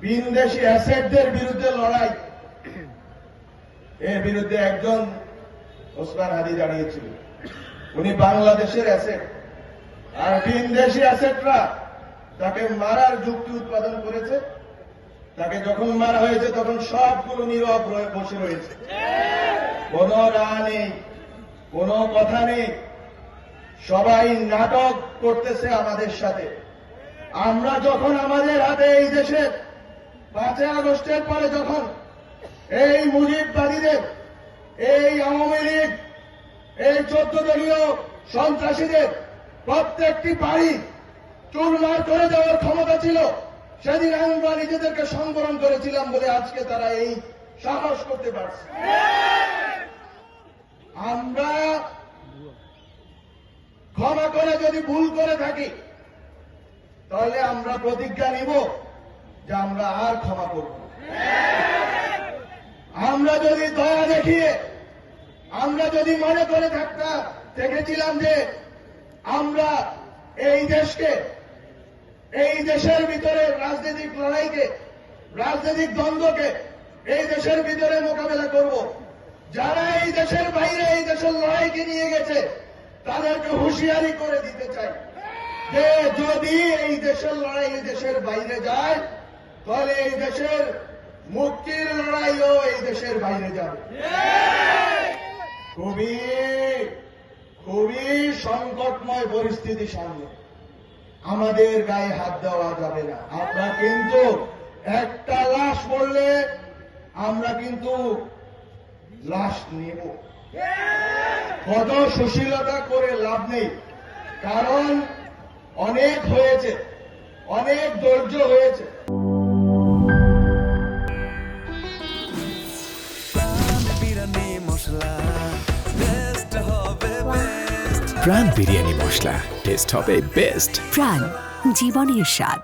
বিদেশি অ্যাসেটদের বিরুদ্ধে লড়াই, এর বিরুদ্ধে একজন ওসমান হাদি দাঁড়িয়েছিল। উনি বাংলাদেশের অ্যাসেট, আর বিদেশি অ্যাসেটরা তাকে মারার যুক্তি উৎপাদন করেছে। তাকে যখন মারা হয়েছে তখন সবগুলো নীরব বসে রয়েছে, কোন রা নেই, কোন কথা নেই, সবাই নাটক করতেছে আমাদের সাথে। আমরা যখন আমাদের হাতে এই দেশের 5 আগস্টের পরে যখন এই মুজিববাদীদের, এই আওয়ামী লীগ, এই 14 দলীয় সন্ত্রাসীদের প্রত্যেকটি বাড়ি চুরমার করে দেওয়ার ক্ষমতা ছিল, সেদিন আমরা নিজেদেরকে সংবরণ করেছিলাম বলে আজকে তারা এই সাহস করতে পারছে। আমরা ক্ষমা করে যদি ভুল করে থাকি তাহলে আমরা প্রতিজ্ঞা নিব যে আমরা আর ক্ষমা করব। আমরা যদি দয়া দেখিয়ে, আমরা যদি মনে করে দেখেছিলাম যে আমরা এই দেশকে, এই দেশের ভিতরে রাজনৈতিক লড়াইকে, রাজনৈতিক দ্বন্দ্বকে এই দেশের ভিতরে মোকাবেলা করব, যারা এই দেশের বাইরে এই দেশের লড়াইকে নিয়ে গেছে তাদেরকে হুঁশিয়ারি করে দিতে চাই যে যদি এই দেশের লড়াই এই দেশের বাইরে যায় তাহলে এই দেশের মুক্তির লড়াইও এই দেশের বাইরে যাবে। খুবই খুবই সংকটময় পরিস্থিতি সামনে, আমাদের গায়ে হাত দেওয়া যাবে না। আমরা কিন্তু একটা লাশ পড়লে আমরা কিন্তু লাশ নেব, কত সুশীলতা করে লাভ নেই, কারণ অনেক হয়েছে, অনেক ধৈর্য হয়েছে। প্রাণ বিরিয়ানি মশলা, টেস্ট হবে বেস্ট। প্রাণ, জীবনের স্বাদ।